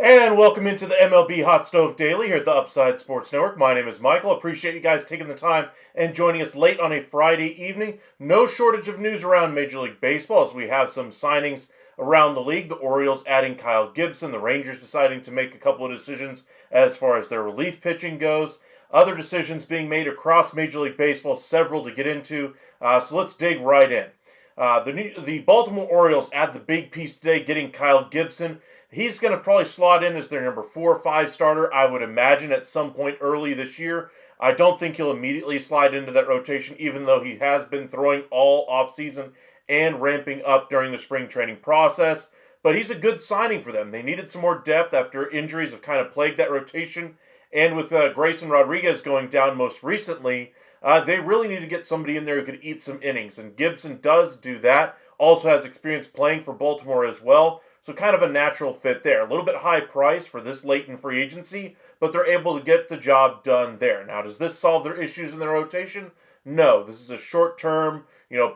And welcome into the MLB Hot Stove Daily here at the Upside Sports Network. My name is Michael. Appreciate you guys taking the time and joining us late on a Friday evening. No shortage of news around Major League Baseball as we have some signings around the league. The Orioles adding Kyle Gibson, the Rangers deciding to make a couple of decisions as far as their relief pitching goes. Other decisions being made across Major League Baseball, several to get into. So let's dig right in. The Baltimore Orioles add the big piece today, getting Kyle Gibson. He's going to probably slot in as their number 4 or 5 starter, I would imagine, at some point early this year. I don't think he'll immediately slide into that rotation, even though he has been throwing all offseason and ramping up during the spring training process. But he's a good signing for them. They needed some more depth after injuries have kind of plagued that rotation. And with Grayson Rodriguez going down most recently, they really need to get somebody in there who could eat some innings. And Gibson does do that. Also has experience playing for Baltimore as well. So kind of a natural fit there. A little bit high price for this late in free agency, but they're able to get the job done there. Now, does this solve their issues in their rotation? No. This is a short-term,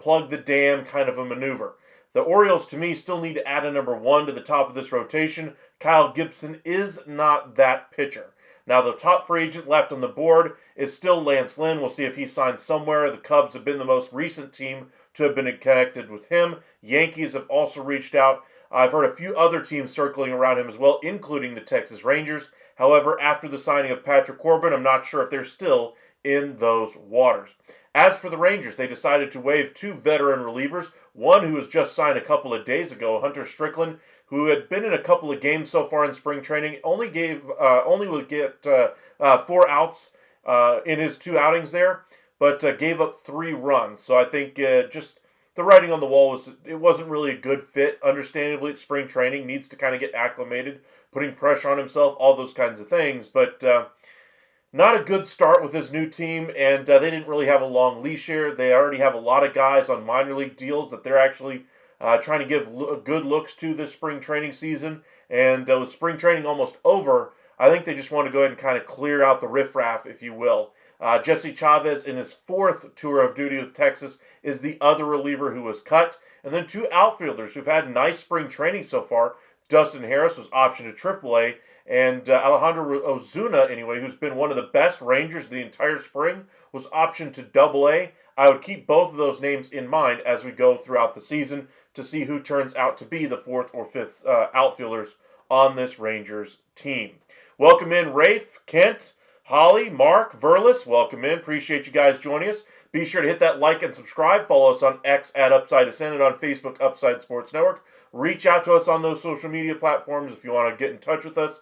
plug the dam kind of a maneuver. The Orioles, to me, still need to add a number 1 to the top of this rotation. Kyle Gibson is not that pitcher. Now, the top free agent left on the board is still Lance Lynn. We'll see if he signs somewhere. The Cubs have been the most recent team to have been connected with him. Yankees have also reached out. I've heard a few other teams circling around him as well, including the Texas Rangers. However, after the signing of Patrick Corbin, I'm not sure if they're still in those waters. As for the Rangers, they decided to waive 2 veteran relievers, one who was just signed a couple of days ago, Hunter Strickland, who had been in a couple of games so far in spring training, only would get 4 outs in his 2 outings there, but gave up 3 runs. So I think just the writing on the wall was it wasn't really a good fit. Understandably, it's spring training, needs to kind of get acclimated, putting pressure on himself, all those kinds of things. But not a good start with his new team, and they didn't really have a long leash here. They already have a lot of guys on minor league deals that they're actually trying to give good looks to this spring training season. And with spring training almost over, I think they just want to go ahead and kind of clear out the riffraff, if you will. Jesse Chavez, in his 4th tour of duty with Texas, is the other reliever who was cut. And then 2 outfielders who've had nice spring training so far. Dustin Harris was optioned to AAA, and Alejandro Ozuna, anyway, who's been one of the best Rangers the entire spring, was optioned to AA. I would keep both of those names in mind as we go throughout the season to see who turns out to be the 4th or 5th outfielders on this Rangers team. Welcome in Rafe, Kent, Holly, Mark, Verlis, welcome in. Appreciate you guys joining us. Be sure to hit that like and subscribe. Follow us on X at Upside Ascendant, on Facebook, Upside Sports Network. Reach out to us on those social media platforms if you want to get in touch with us.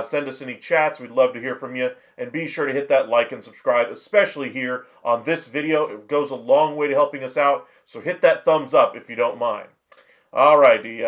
Send us any chats. We'd love to hear from you. And be sure to hit that like and subscribe, especially here on this video. It goes a long way to helping us out. So hit that thumbs up if you don't mind. All righty.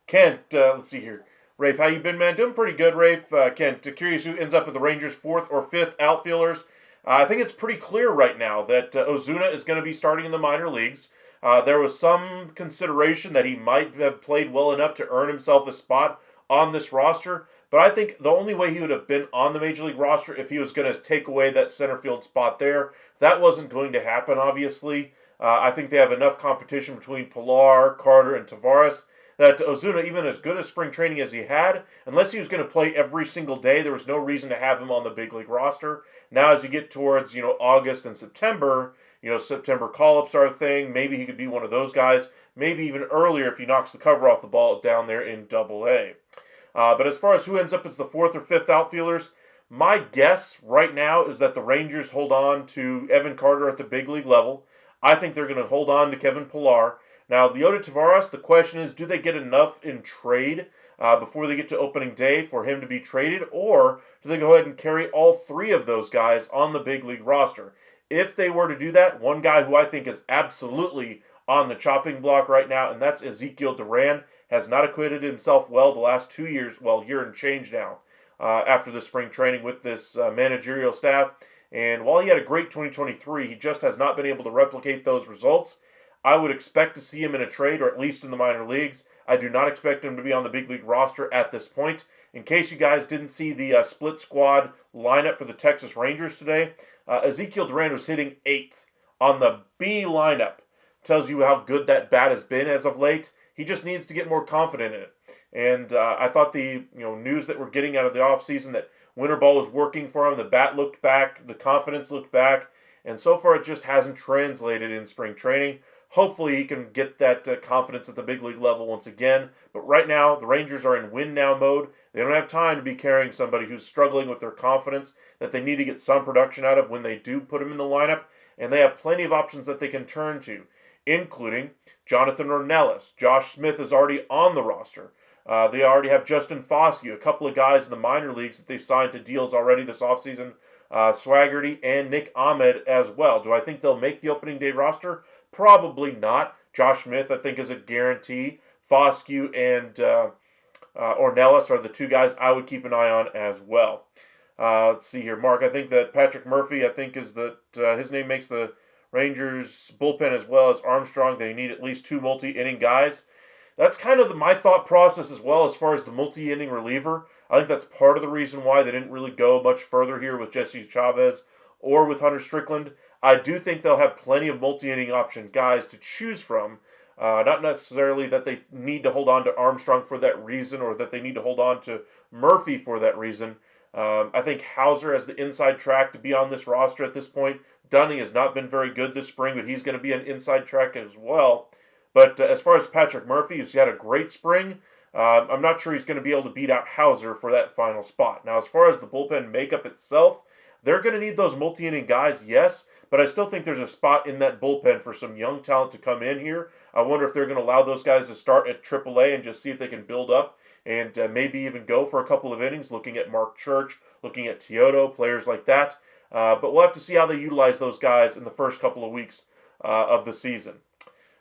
Kent, let's see here. Rafe, how you been, man? Doing pretty good, Rafe. Kent, curious who ends up with the Rangers' 4th or 5th outfielders. I think it's pretty clear right now that Ozuna is going to be starting in the minor leagues. There was some consideration that he might have played well enough to earn himself a spot on this roster, but I think the only way he would have been on the Major League roster if he was going to take away that center field spot there. That wasn't going to happen, obviously. I think they have enough competition between Pilar, Carter, and Tavares that Ozuna, even as good a spring training as he had, unless he was going to play every single day, there was no reason to have him on the big league roster. Now, as you get towards, August and September, September call-ups are a thing. Maybe he could be one of those guys. Maybe even earlier if he knocks the cover off the ball down there in AA. But as far as who ends up as the 4th or 5th outfielders, my guess right now is that the Rangers hold on to Evan Carter at the big league level. I think they're going to hold on to Kevin Pilar. Now, Leody Taveras, the question is, do they get enough in trade before they get to opening day for him to be traded, or do they go ahead and carry all 3 of those guys on the big league roster? If they were to do that, one guy who I think is absolutely on the chopping block right now, and that's Ezekiel Duran, has not acquitted himself well the last 2 years, year and change now, after the spring training with this managerial staff. And while he had a great 2023, he just has not been able to replicate those results. I would expect to see him in a trade, or at least in the minor leagues. I do not expect him to be on the big league roster at this point. In case you guys didn't see the split squad lineup for the Texas Rangers today, Ezekiel Duran was hitting 8th on the B lineup. Tells you how good that bat has been as of late. He just needs to get more confident in it. And I thought the news that we're getting out of the offseason that winter ball was working for him, the bat looked back, the confidence looked back, and so far it just hasn't translated in spring training. Hopefully he can get that confidence at the big league level once again. But right now, the Rangers are in win now mode. They don't have time to be carrying somebody who's struggling with their confidence that they need to get some production out of when they do put him in the lineup. And they have plenty of options that they can turn to, including Jonathan Ornelas. Josh Smith is already on the roster. They already have Justin Foscue, a couple of guys in the minor leagues that they signed to deals already this offseason. Swaggerty and Nick Ahmed as well. Do I think they'll make the opening day roster? Probably not. Josh Smith, I think, is a guarantee. Foscue and Ornelas are the two guys I would keep an eye on as well. Let's see here, Mark. I think that Patrick Murphy, is that his name makes the Rangers bullpen as well as Armstrong. They need at least two multi-inning guys. That's kind of my thought process as well as far as the multi-inning reliever. I think that's part of the reason why they didn't really go much further here with Jesse Chavez or with Hunter Strickland. I do think they'll have plenty of multi-inning option guys to choose from. Not necessarily that they need to hold on to Armstrong for that reason or that they need to hold on to Murphy for that reason. I think Hauser has the inside track to be on this roster at this point. Dunning has not been very good this spring, but he's going to be an inside track as well. But as far as Patrick Murphy, who's had a great spring, I'm not sure he's going to be able to beat out Hauser for that final spot. Now, as far as the bullpen makeup itself, they're going to need those multi-inning guys, yes, but I still think there's a spot in that bullpen for some young talent to come in here. I wonder if they're going to allow those guys to start at AAA and just see if they can build up and maybe even go for a couple of innings, looking at Mark Church, looking at Teodo, players like that. But we'll have to see how they utilize those guys in the first couple of weeks of the season.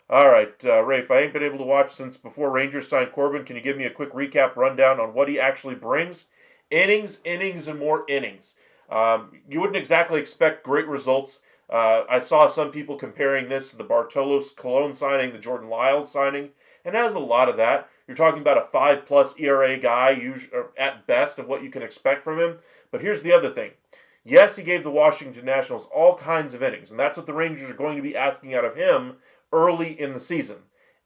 All right, Rafe, I ain't been able to watch since before Rangers signed Corbin. Can you give me a quick recap rundown on what he actually brings? Innings, and more innings. You wouldn't exactly expect great results. I saw some people comparing this to the Bartolos Colon signing, the Jordan Lyles signing, and it has a lot of that. You're talking about a 5+ ERA guy, usually, at best, of what you can expect from him. But here's the other thing. Yes, he gave the Washington Nationals all kinds of innings, and that's what the Rangers are going to be asking out of him early in the season.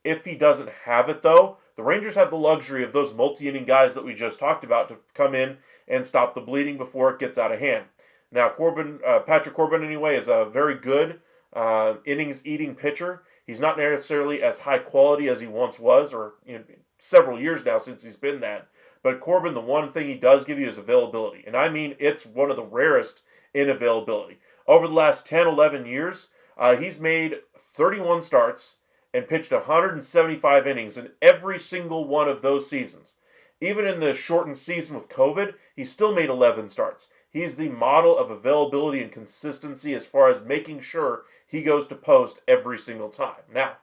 If he doesn't have it, though, the Rangers have the luxury of those multi-inning guys that we just talked about to come in and stop the bleeding before it gets out of hand. Now, Patrick Corbin, anyway, is a very good innings-eating pitcher. He's not necessarily as high quality as he once was, or several years now since he's been that. But Corbin, the one thing he does give you is availability. And I mean, it's one of the rarest in availability. Over the last 10, 11 years, he's made 31 starts and pitched 175 innings in every single one of those seasons. Even in the shortened season with COVID, he still made 11 starts. He's the model of availability and consistency as far as making sure he goes to post every single time. Now,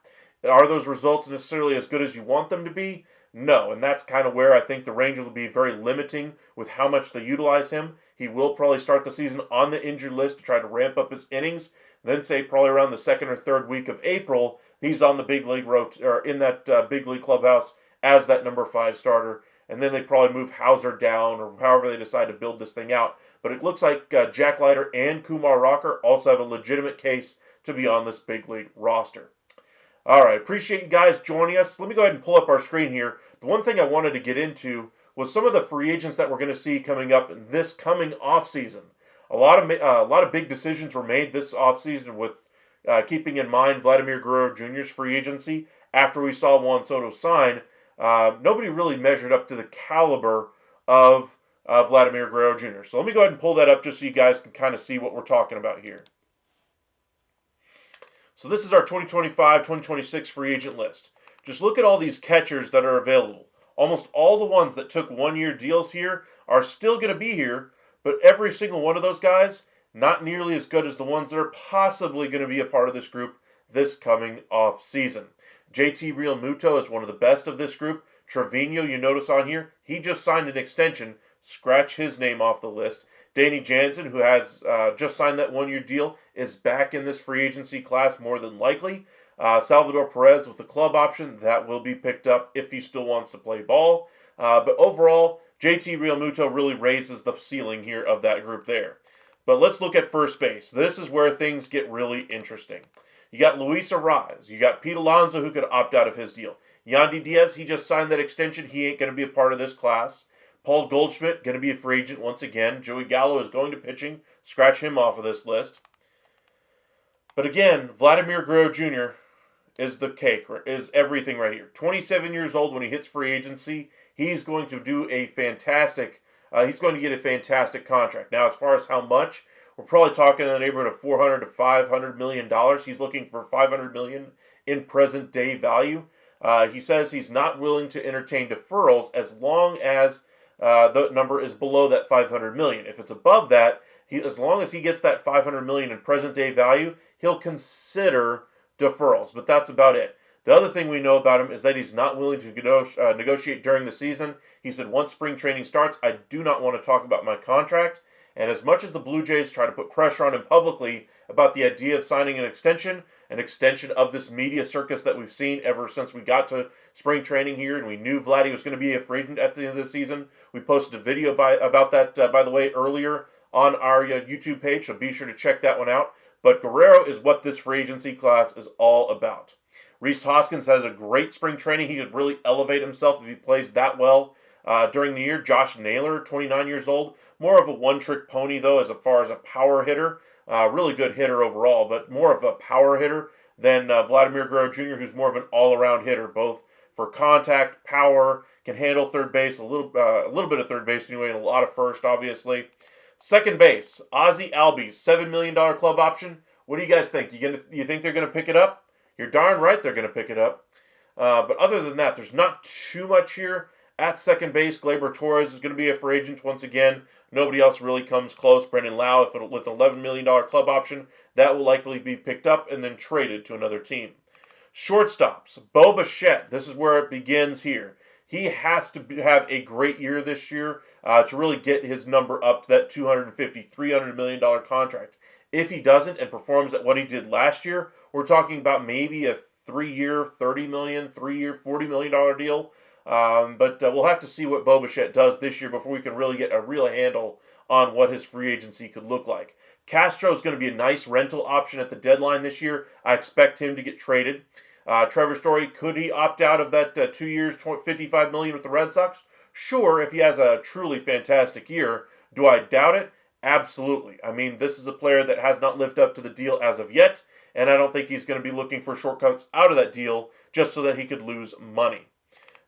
are those results necessarily as good as you want them to be? No, and that's kind of where I think the Rangers will be very limiting with how much they utilize him. He will probably start the season on the injured list to try to ramp up his innings. Then say probably around the second or third week of April, he's on the big league or in that big league clubhouse as that number 5 starter. And then they probably move Hauser down or however they decide to build this thing out. But it looks like Jack Leiter and Kumar Rocker also have a legitimate case to be on this big league roster. All right, appreciate you guys joining us. Let me go ahead and pull up our screen here. The one thing I wanted to get into was some of the free agents that we're going to see coming up in this coming offseason. A lot of big decisions were made this offseason with keeping in mind Vladimir Guerrero Jr.'s free agency. After we saw Juan Soto sign, nobody really measured up to the caliber of Vladimir Guerrero Jr. So let me go ahead and pull that up just so you guys can kind of see what we're talking about here. So this is our 2025-2026 free agent list. Just look at all these catchers that are available. Almost all the ones that took one-year deals here are still going to be here, but every single one of those guys, not nearly as good as the ones that are possibly going to be a part of this group this coming off season. JT Realmuto is one of the best of this group. Trevino, you notice on here, he just signed an extension. Scratch his name off the list. Danny Jansen, who has just signed that one-year deal, is back in this free agency class more than likely. Salvador Perez with the club option, that will be picked up if he still wants to play ball. But overall, JT Realmuto really raises the ceiling here of that group there. But let's look at first base. This is where things get really interesting. You got Luis Arraez. You got Pete Alonso, who could opt out of his deal. Yandy Diaz, he just signed that extension. He ain't going to be a part of this class. Paul Goldschmidt, going to be a free agent once again. Joey Gallo is going to pitching. Scratch him off of this list. But again, Vladimir Guerrero Jr. is the cake, is everything right here. 27 years old when he hits free agency. He's going to do a fantastic, he's going to get a fantastic contract. Now, as far as how much, we're probably talking in the neighborhood of $400 to $500 million. He's looking for $500 million in present day value. He says he's not willing to entertain deferrals as long as the number is below that $500 million. If it's above that, as long as he gets that $500 million in present day value, he'll consider deferrals, but that's about it. The other thing we know about him is that he's not willing to negotiate during the season. He said, once spring training starts, I do not want to talk about my contract. And as much as the Blue Jays try to put pressure on him publicly about the idea of signing an extension of this media circus that we've seen ever since we got to spring training here, and we knew Vladdy was going to be a free agent at the end of the season. We posted a video about that, by the way, earlier on our YouTube page, so be sure to check that one out. But Guerrero is what this free agency class is all about. Rhys Hoskins has a great spring training. He could really elevate himself if he plays that well during the year. Josh Naylor, 29 years old. More of a one-trick pony, though, as far as a power hitter. Really good hitter overall, but more of a power hitter than Vladimir Guerrero Jr., who's more of an all-around hitter, both for contact, power, can handle third base, a little bit of third base anyway, and a lot of first, obviously. Second base, Ozzie Albies, $7 million club option. What do you guys think? You think they're going to pick it up? You're darn right they're going to pick it up. But other than that, there's not too much here. At second base, Gleyber Torres is going to be a free agent once again. Nobody else really comes close. Brendan Lau, with an $11 million club option, that will likely be picked up and then traded to another team. Shortstops, Bo Bichette. This is where it begins here. He has to have a great year this year to really get his number up to that $250, $300 million contract. If he doesn't and performs at what he did last year, we're talking about maybe a 3-year, $30 million, 3-year, $40 million deal. But we'll have to see what Bo Bichette does this year before we can really get a real handle on what his free agency could look like. Castro is going to be a nice rental option at the deadline this year. I expect him to get traded. Trevor Story, could he opt out of that 2 years, $55 million with the Red Sox? Sure, if he has a truly fantastic year. Do I doubt it? Absolutely. I mean, this is a player that has not lived up to the deal as of yet, and I don't think he's going to be looking for shortcuts out of that deal just so that he could lose money.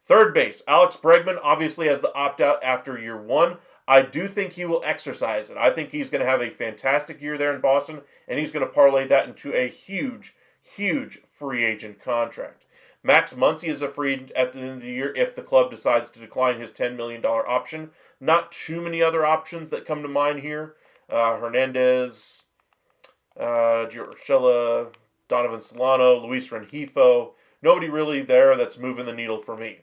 Third base, Alex Bregman obviously has the opt-out after year one. I do think he will exercise it. I think he's going to have a fantastic year there in Boston, and he's going to parlay that into a huge, huge free agent contract. Max Muncy is a free agent at the end of the year if the club decides to decline his $10 million option. Not too many other options that come to mind here. Hernandez, Gio Urshela, Donovan Solano, Luis Rengifo. Nobody really there that's moving the needle for me.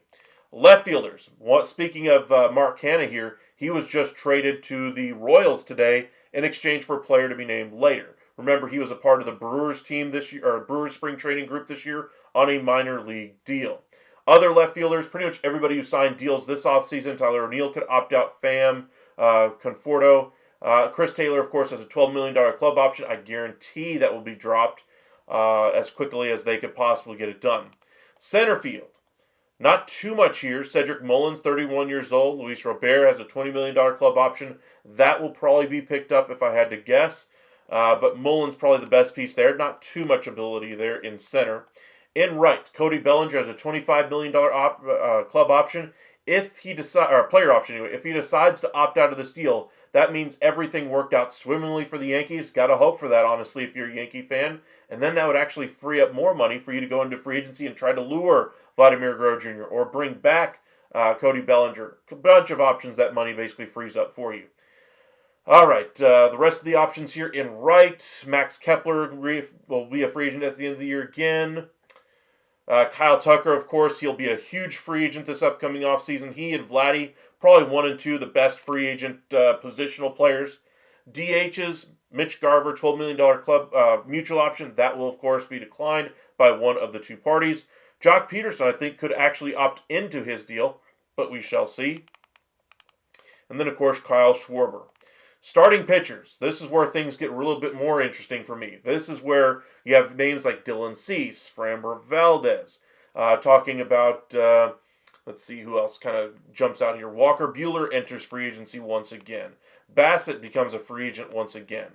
Left fielders. Speaking of Mark Canha here, he was just traded to the Royals today in exchange for a player to be named later. Remember, he was a part of the Brewers team this year, or Brewers spring training group this year on a minor league deal. Other left fielders, pretty much everybody who signed deals this offseason. Tyler O'Neill could opt out. Pham, Conforto. Chris Taylor, of course, has a $12 million club option. I guarantee that will be dropped as quickly as they could possibly get it done. Center field. Not too much here. Cedric Mullins, 31 years old. Luis Robert has a $20 million club option. That will probably be picked up if I had to guess. But Mullins probably the best piece there. Not too much ability there in center. In right, Cody Bellinger has a $25 million club option. If he player option anyway. If he decides to opt out of this deal, that means everything worked out swimmingly for the Yankees. Got to hope for that, honestly, if you're a Yankee fan. And then that would actually free up more money for you to go into free agency and try to lure Vladimir Guerrero Jr. or bring back Cody Bellinger. A bunch of options that money basically frees up for you. All right, the rest of the options here in right. Max Kepler will be a free agent at the end of the year again. Kyle Tucker, of course, he'll be a huge free agent this upcoming offseason. He and Vladdy, probably 1 and 2, the best free agent positional players. DHs, Mitch Garver, $12 million club mutual option. That will, of course, be declined by one of the two parties. Jock Peterson, I think, could actually opt into his deal, but we shall see. And then, of course, Kyle Schwarber. Starting pitchers. This is where things get a little bit more interesting for me. This is where you have names like Dylan Cease, Framber Valdez. Talking about, let's see who else kind of jumps out here. Walker Buehler enters free agency once again. Bassett becomes a free agent once again.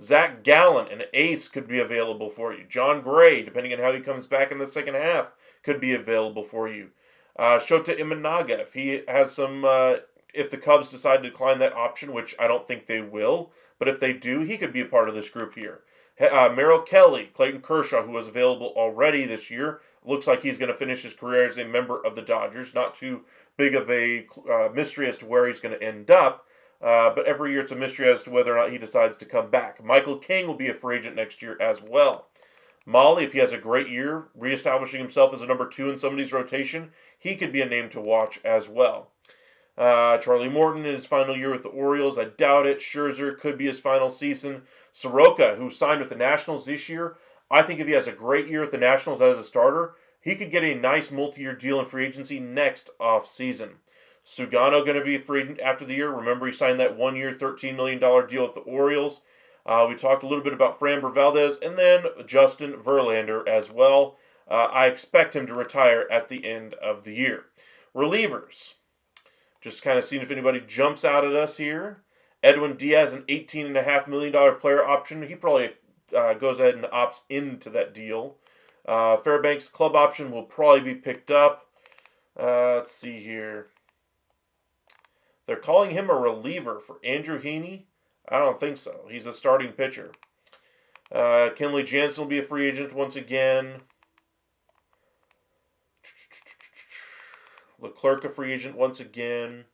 Zach Gallen, an ace, could be available for you. John Gray, depending on how he comes back in the second half, could be available for you. Shota Imanaga, if he has some, if the Cubs decide to decline that option, which I don't think they will, but if they do, he could be a part of this group here. Merrill Kelly, Clayton Kershaw, who was available already this year, looks like he's going to finish his career as a member of the Dodgers. Not too big of a mystery as to where he's going to end up. But every year it's a mystery as to whether or not he decides to come back. Michael King will be a free agent next year as well. Molly, if he has a great year, reestablishing himself as a number 2 in somebody's rotation, he could be a name to watch as well. Charlie Morton in his final year with the Orioles, I doubt it. Scherzer could be his final season. Soroka, who signed with the Nationals this year, I think if he has a great year with the Nationals as a starter, he could get a nice multi-year deal in free agency next offseason. Sugano going to be a free agent after the year. Remember, he signed that 1-year, $13 million deal with the Orioles. We talked a little bit about Framber Valdez, and then Justin Verlander as well. I expect him to retire at the end of the year. Relievers. Just kind of seeing if anybody jumps out at us here. Edwin Diaz, an $18.5 million player option. He probably goes ahead and opts into that deal. Fairbanks club option will probably be picked up. Let's see here. They're calling him a reliever for Andrew Heaney. I don't think so. He's a starting pitcher. Kenley Jansen will be a free agent once again. Leclerc a free agent once again.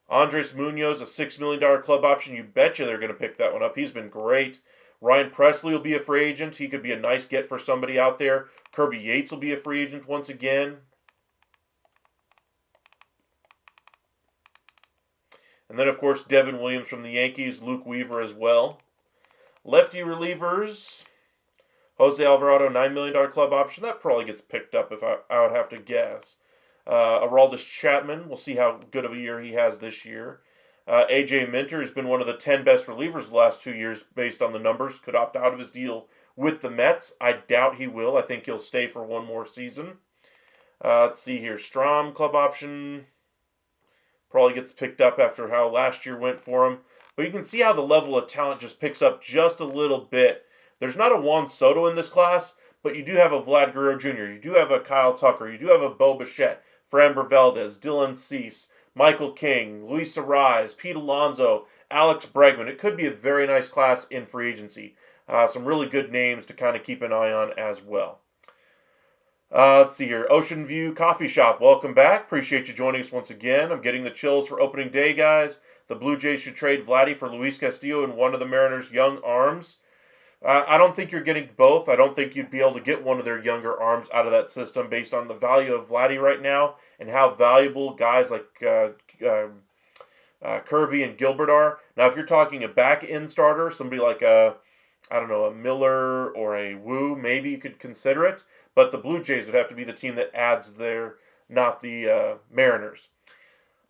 Andres Munoz, a $6 million club option. You betcha they're going to pick that one up. He's been great. Ryan Presley will be a free agent. He could be a nice get for somebody out there. Kirby Yates will be a free agent once again. And then, of course, Devin Williams from the Yankees, Luke Weaver as well. Lefty relievers, Jose Alvarado, $9 million club option. That probably gets picked up if I would have to guess. Aroldis Chapman, we'll see how good of a year he has this year. A.J. Minter has been one of the 10 best relievers the last 2 years based on the numbers. Could opt out of his deal with the Mets. I doubt he will. I think he'll stay for one more season. Let's see here. Strom, club option. Probably gets picked up after how last year went for him. But you can see how the level of talent just picks up just a little bit. There's not a Juan Soto in this class, but you do have a Vlad Guerrero Jr., you do have a Kyle Tucker, you do have a Bo Bichette, Framber Valdez, Dylan Cease, Michael King, Luis Arraez, Pete Alonso, Alex Bregman. It could be a very nice class in free agency. Some really good names to kind of keep an eye on as well. Let's see here. Ocean View Coffee Shop, welcome back. Appreciate you joining us once again. I'm getting the chills for opening day, guys. The Blue Jays should trade Vladdy for Luis Castillo and one of the Mariners' young arms. I don't think you're getting both. I don't think you'd be able to get one of their younger arms out of that system based on the value of Vladdy right now and how valuable guys like Kirby and Gilbert are. Now, if you're talking a back-end starter, somebody like a Miller or a Wu, maybe you could consider it. But the Blue Jays would have to be the team that adds there, not the Mariners.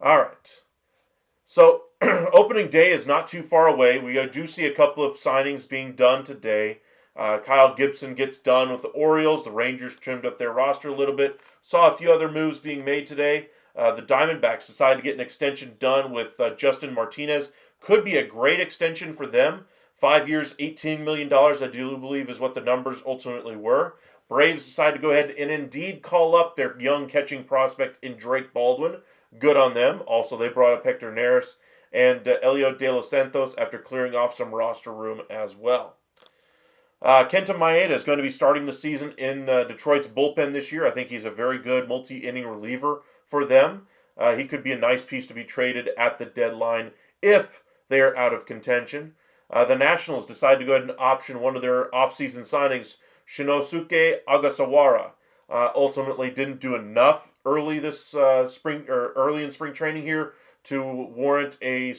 All right. So, opening day is not too far away. We do see a couple of signings being done today. Kyle Gibson gets done with the Orioles. The Rangers trimmed up their roster a little bit. Saw a few other moves being made today. The Diamondbacks decided to get an extension done with Justin Martinez. Could be a great extension for them. 5 years, $18 million, I do believe, is what the numbers ultimately were. Braves decided to go ahead and indeed call up their young catching prospect in Drake Baldwin. Good on them. Also, they brought up Hector Neris and Elio De Los Santos after clearing off some roster room as well. Kenta Maeda is going to be starting the season in Detroit's bullpen this year. I think he's a very good multi-inning reliever for them. He could be a nice piece to be traded at the deadline if they are out of contention. The Nationals decided to go ahead and option one of their offseason signings, Shinosuke Agasawara. Ultimately didn't do enough early this early in spring training here to warrant a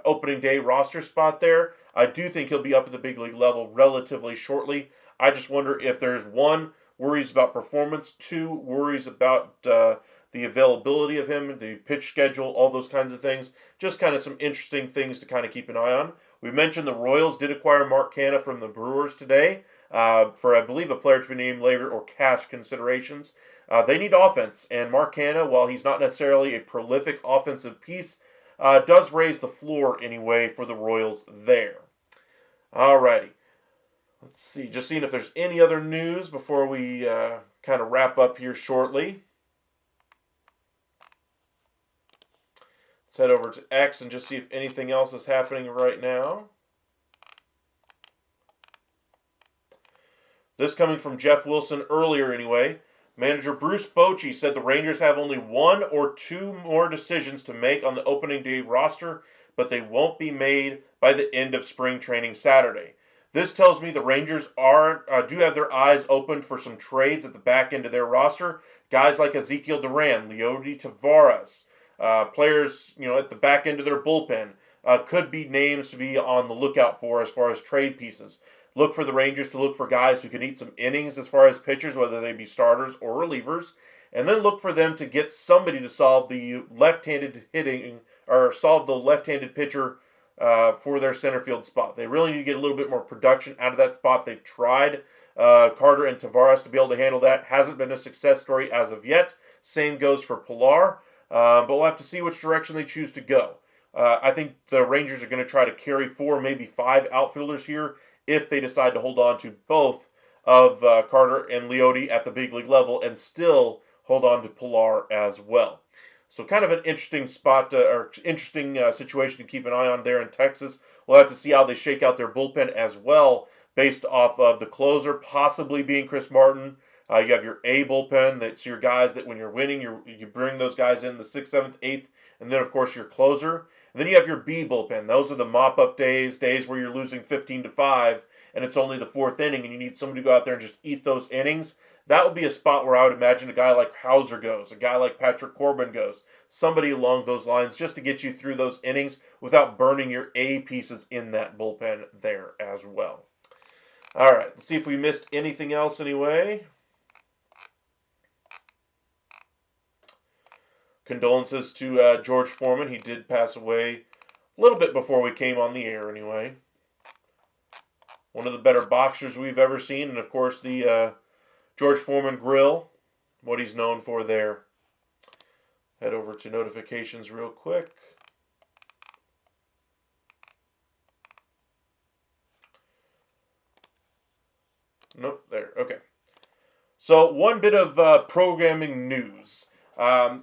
opening day roster spot there. I do think he'll be up at the big league level relatively shortly. I just wonder if there's one, worries about performance, two, worries about the availability of him, the pitch schedule, all those kinds of things. Just kind of some interesting things to kind of keep an eye on. We mentioned the Royals did acquire Mark Canha from the Brewers today for, I believe, a player to be named later or cash considerations. They need offense, and Mark Canha, while he's not necessarily a prolific offensive piece, does raise the floor anyway for the Royals there. Alrighty. Let's see, just seeing if there's any other news before we kind of wrap up here shortly. Let's head over to X and just see if anything else is happening right now. This coming from Jeff Wilson earlier anyway. Manager Bruce Bochy said the Rangers have only one or two more decisions to make on the opening day roster, but they won't be made by the end of spring training Saturday. This tells me the Rangers do have their eyes open for some trades at the back end of their roster. Guys like Ezekiel Duran, Leody Tavares, players at the back end of their bullpen could be names to be on the lookout for as far as trade pieces. Look for the Rangers to look for guys who can eat some innings as far as pitchers, whether they be starters or relievers, and then look for them to get somebody to solve the left-handed hitting or solve the left-handed pitcher for their center field spot. They really need to get a little bit more production out of that spot. They've tried Carter and Tavares to be able to handle that. Hasn't been a success story as of yet. Same goes for Pilar, but we'll have to see which direction they choose to go. I think the Rangers are going to try to carry 4, maybe 5 outfielders here if they decide to hold on to both of Carter and Leody at the big league level and still hold on to Pilar as well. So kind of an interesting spot or interesting situation to keep an eye on there in Texas. We'll have to see how they shake out their bullpen as well based off of the closer possibly being Chris Martin. You have your A bullpen. That's your guys that when you're winning, you bring those guys in the 6th, 7th, 8th, and then, of course, your closer. And then you have your B bullpen. Those are the mop-up days where you're losing 15-5, and it's only the 4th inning, and you need somebody to go out there and just eat those innings. That would be a spot where I would imagine a guy like Hauser goes, a guy like Patrick Corbin goes, somebody along those lines just to get you through those innings without burning your A pieces in that bullpen there as well. All right, let's see if we missed anything else anyway. Condolences to George Foreman. He did pass away a little bit before we came on the air anyway. One of the better boxers we've ever seen, and of course the George Foreman grill, what he's known for there. Head over to notifications real quick. Nope, there, okay. So one bit of programming news.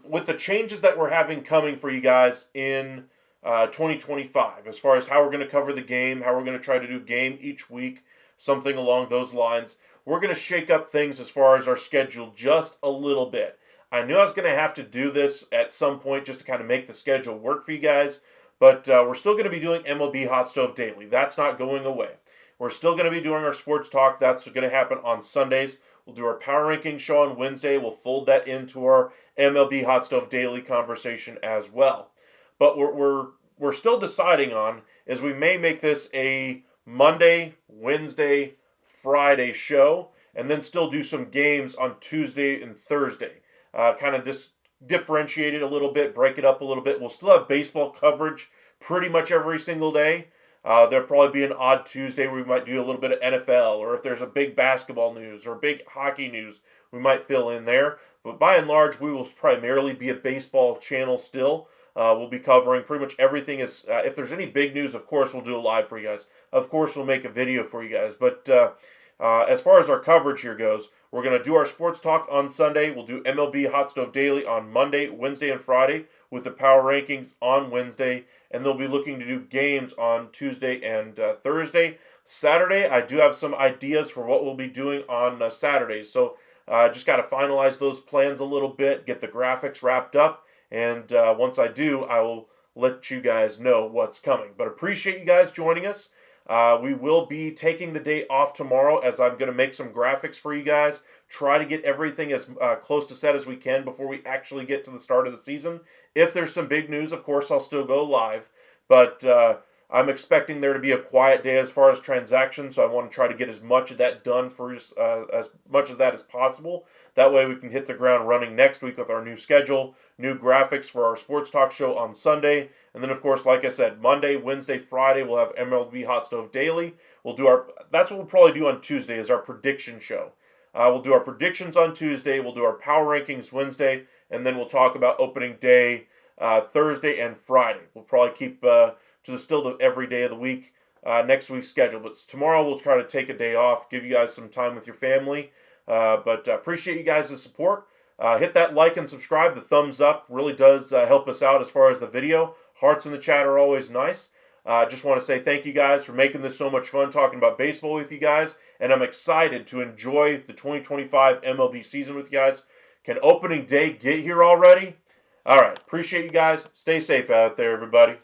With the changes that we're having coming for you guys in 2025, as far as how we're going to cover the game, how we're going to try to do game each week, something along those lines, we're going to shake up things as far as our schedule just a little bit. I knew I was going to have to do this at some point just to kind of make the schedule work for you guys, but we're still going to be doing MLB Hot Stove Daily. That's not going away. We're still going to be doing our sports talk. That's going to happen on Sundays. We'll do our power ranking show on Wednesday. We'll fold that into our MLB Hot Stove Daily conversation as well. But we're still deciding on is we may make this a Monday, Wednesday, Friday show, and then still do some games on Tuesday and Thursday. Kind of just differentiate it a little bit, break it up a little bit. We'll still have baseball coverage pretty much every single day. There'll probably be an odd Tuesday where we might do a little bit of NFL, or if there's a big basketball news or big hockey news, we might fill in there. But by and large, we will primarily be a baseball channel still. We'll be covering pretty much everything. If there's any big news, of course, we'll do it live for you guys. Of course, we'll make a video for you guys. But as far as our coverage here goes, we're going to do our sports talk on Sunday. We'll do MLB Hot Stove Daily on Monday, Wednesday, and Friday with the power rankings on Wednesday. And they'll be looking to do games on Tuesday and Thursday. Saturday, I do have some ideas for what we'll be doing on Saturday. So just got to finalize those plans a little bit, get the graphics wrapped up. And once I do, I will let you guys know what's coming. But appreciate you guys joining us. We will be taking the day off tomorrow as I'm going to make some graphics for you guys. Try to get everything as close to set as we can before we actually get to the start of the season. If there's some big news, of course, I'll still go live. But I'm expecting there to be a quiet day as far as transactions, so I want to try to get as much of that done for as much of that as possible. That way we can hit the ground running next week with our new schedule, new graphics for our sports talk show on Sunday, and then of course, like I said, Monday, Wednesday, Friday we'll have MLB Hot Stove Daily. We'll do our that's what we'll probably do on Tuesday is our prediction show. We'll do our predictions on Tuesday. We'll do our power rankings Wednesday, and then we'll talk about opening day Thursday and Friday. We'll probably keep to still the every day of the week next week's schedule. But tomorrow we'll try to take a day off, give you guys some time with your family. But appreciate you guys' support. Hit that like and subscribe. The thumbs up really does help us out as far as the video. Hearts in the chat are always nice. Just want to say thank you guys for making this so much fun talking about baseball with you guys. And I'm excited to enjoy the 2025 MLB season with you guys. Can opening day get here already? All right. Appreciate you guys. Stay safe out there, everybody.